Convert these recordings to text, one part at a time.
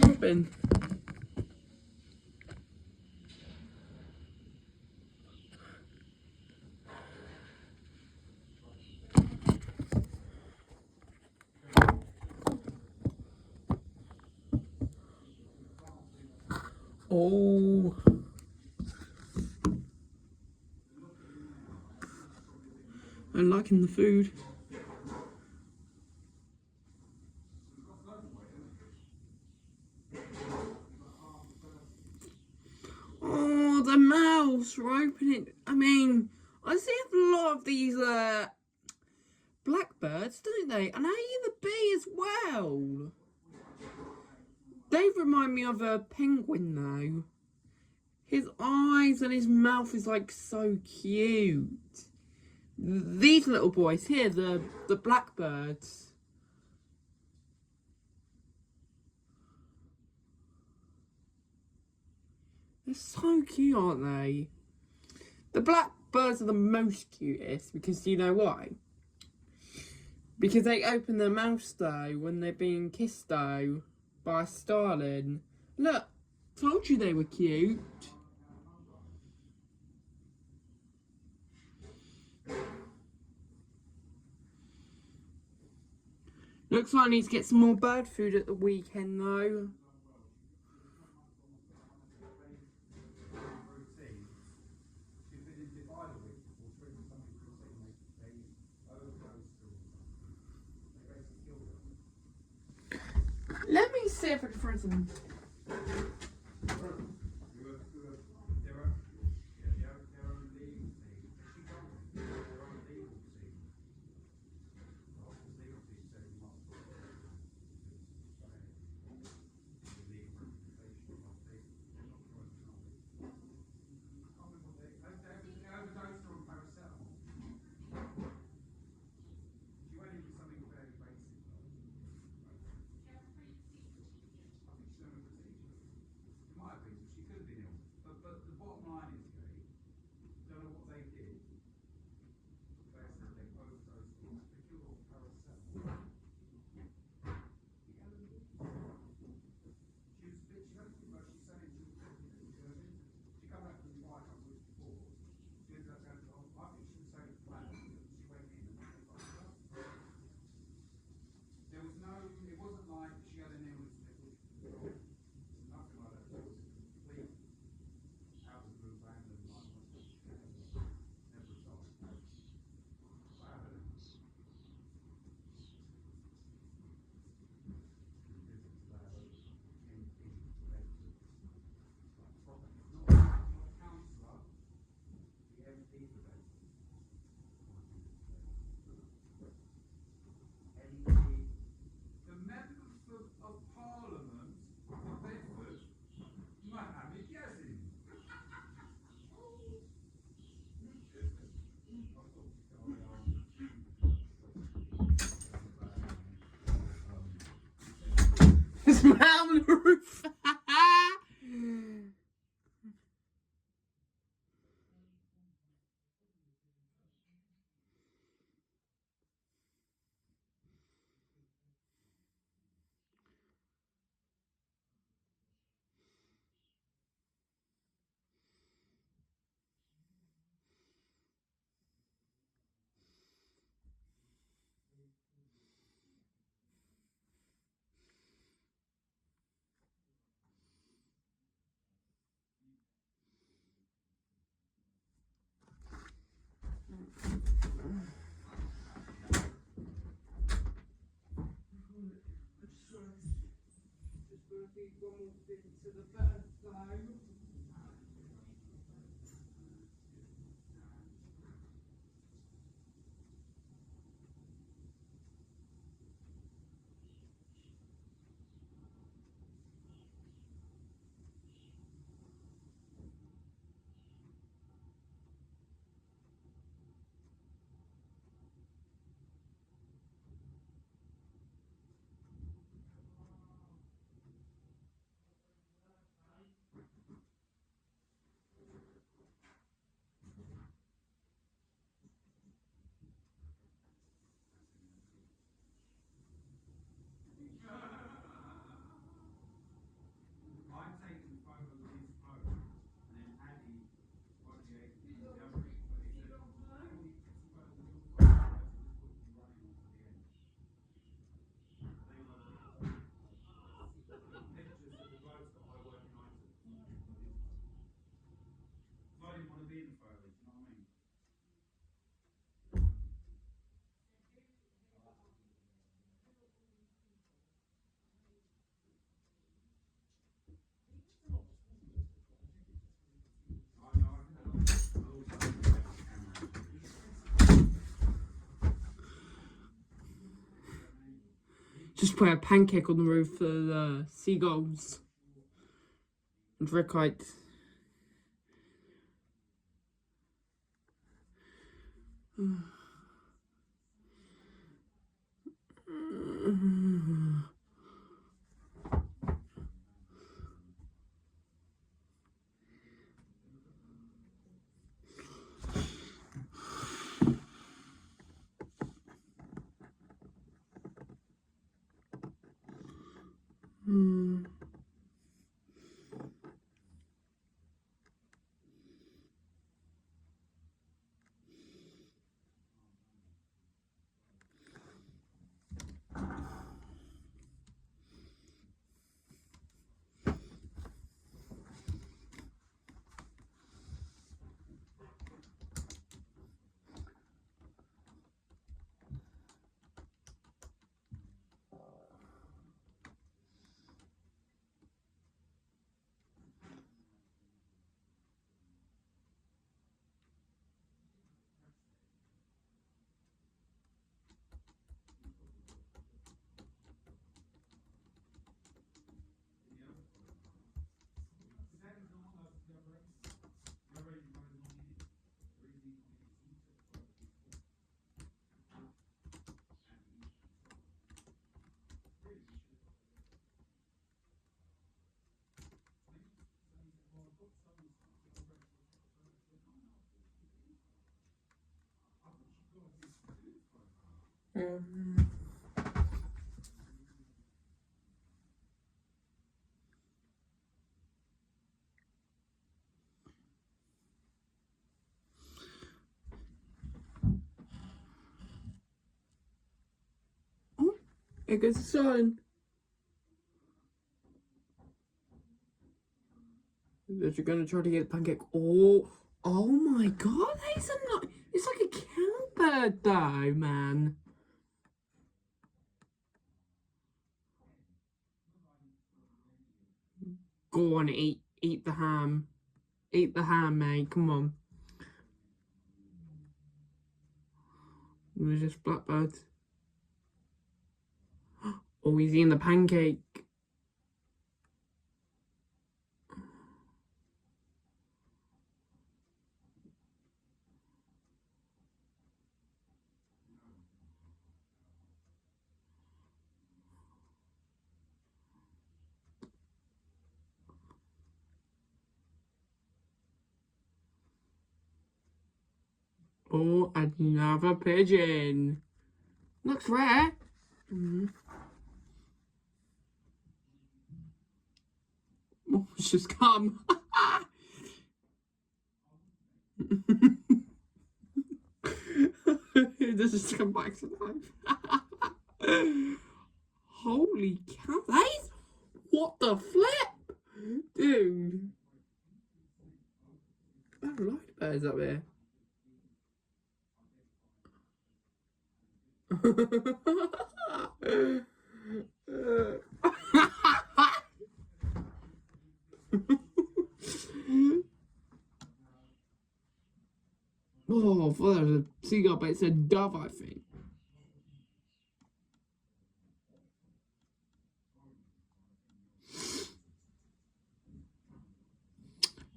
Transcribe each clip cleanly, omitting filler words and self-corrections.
Robin. Oh. I'm liking the food. Oh, the mouths are opening. I mean, I see a lot of these blackbirds, don't they? And I hear the bee as well. They remind me of a penguin, though. His eyes and his mouth is like so cute. These little boys here, the blackbirds. They're so cute, aren't they? The blackbirds are the most cutest because you know why? Because they open their mouths though when they're being kissed though by a starling. Look, told you they were cute. Looks like I need to get some more bird food at the weekend though. Let me see if I can find some. Smell the roof. Just put a pancake on the roof for the seagulls and red kites. Oh, it goes the sun. That you're gonna try to get the pancake. Oh my god, that is it's like a cowbird though, man. Go on, eat the ham. Eat the ham, mate, come on. It was just blackbirds. Oh, he's eating the pancake. Oh, another pigeon. Looks rare. Oh, it's just come. This has come back to life. Holy cow, that is... What the flip? Dude. I don't like birds up there. Oh, I thought that was a seagull, but it's a dove, I think.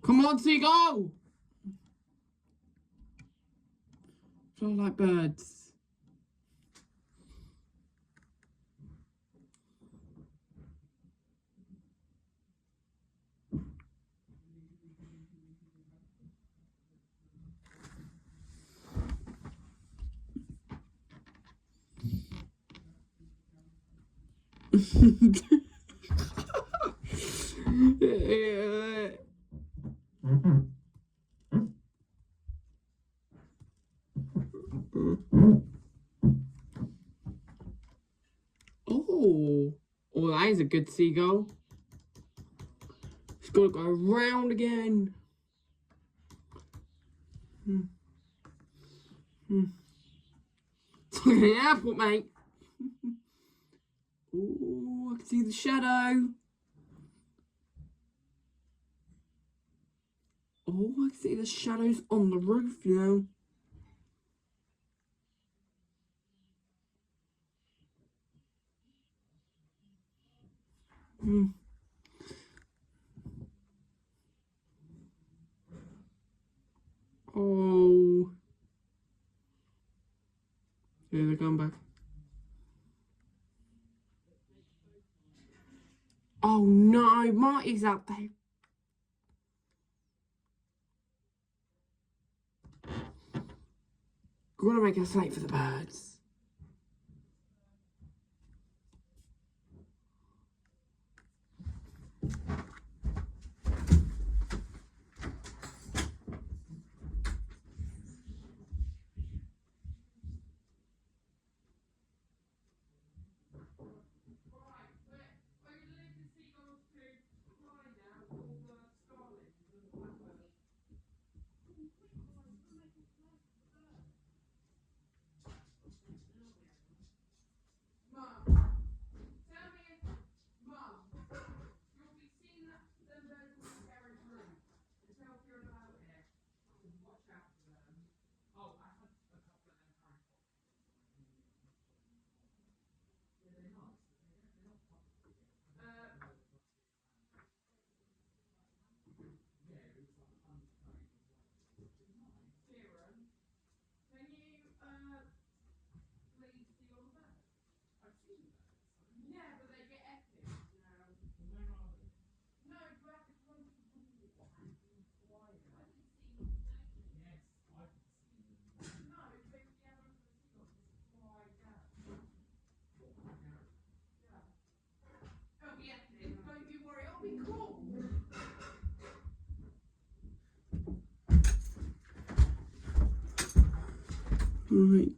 Come on, seagull! I like birds. Oh, that is a good seagull. It's got to go around again. It's like an airport, mate. Oh, I can see the shadow. Oh, I can see the shadows on the roof now. Oh. Yeah, they're going back. Oh no, Marty's out there. We're gonna make us late for the birds. Right.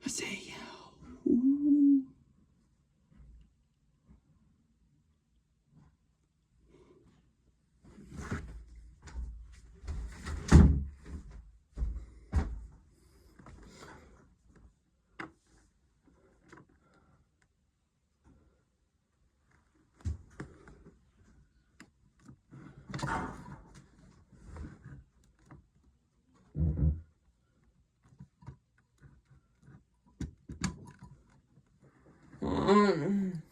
I see. Ooh. Um.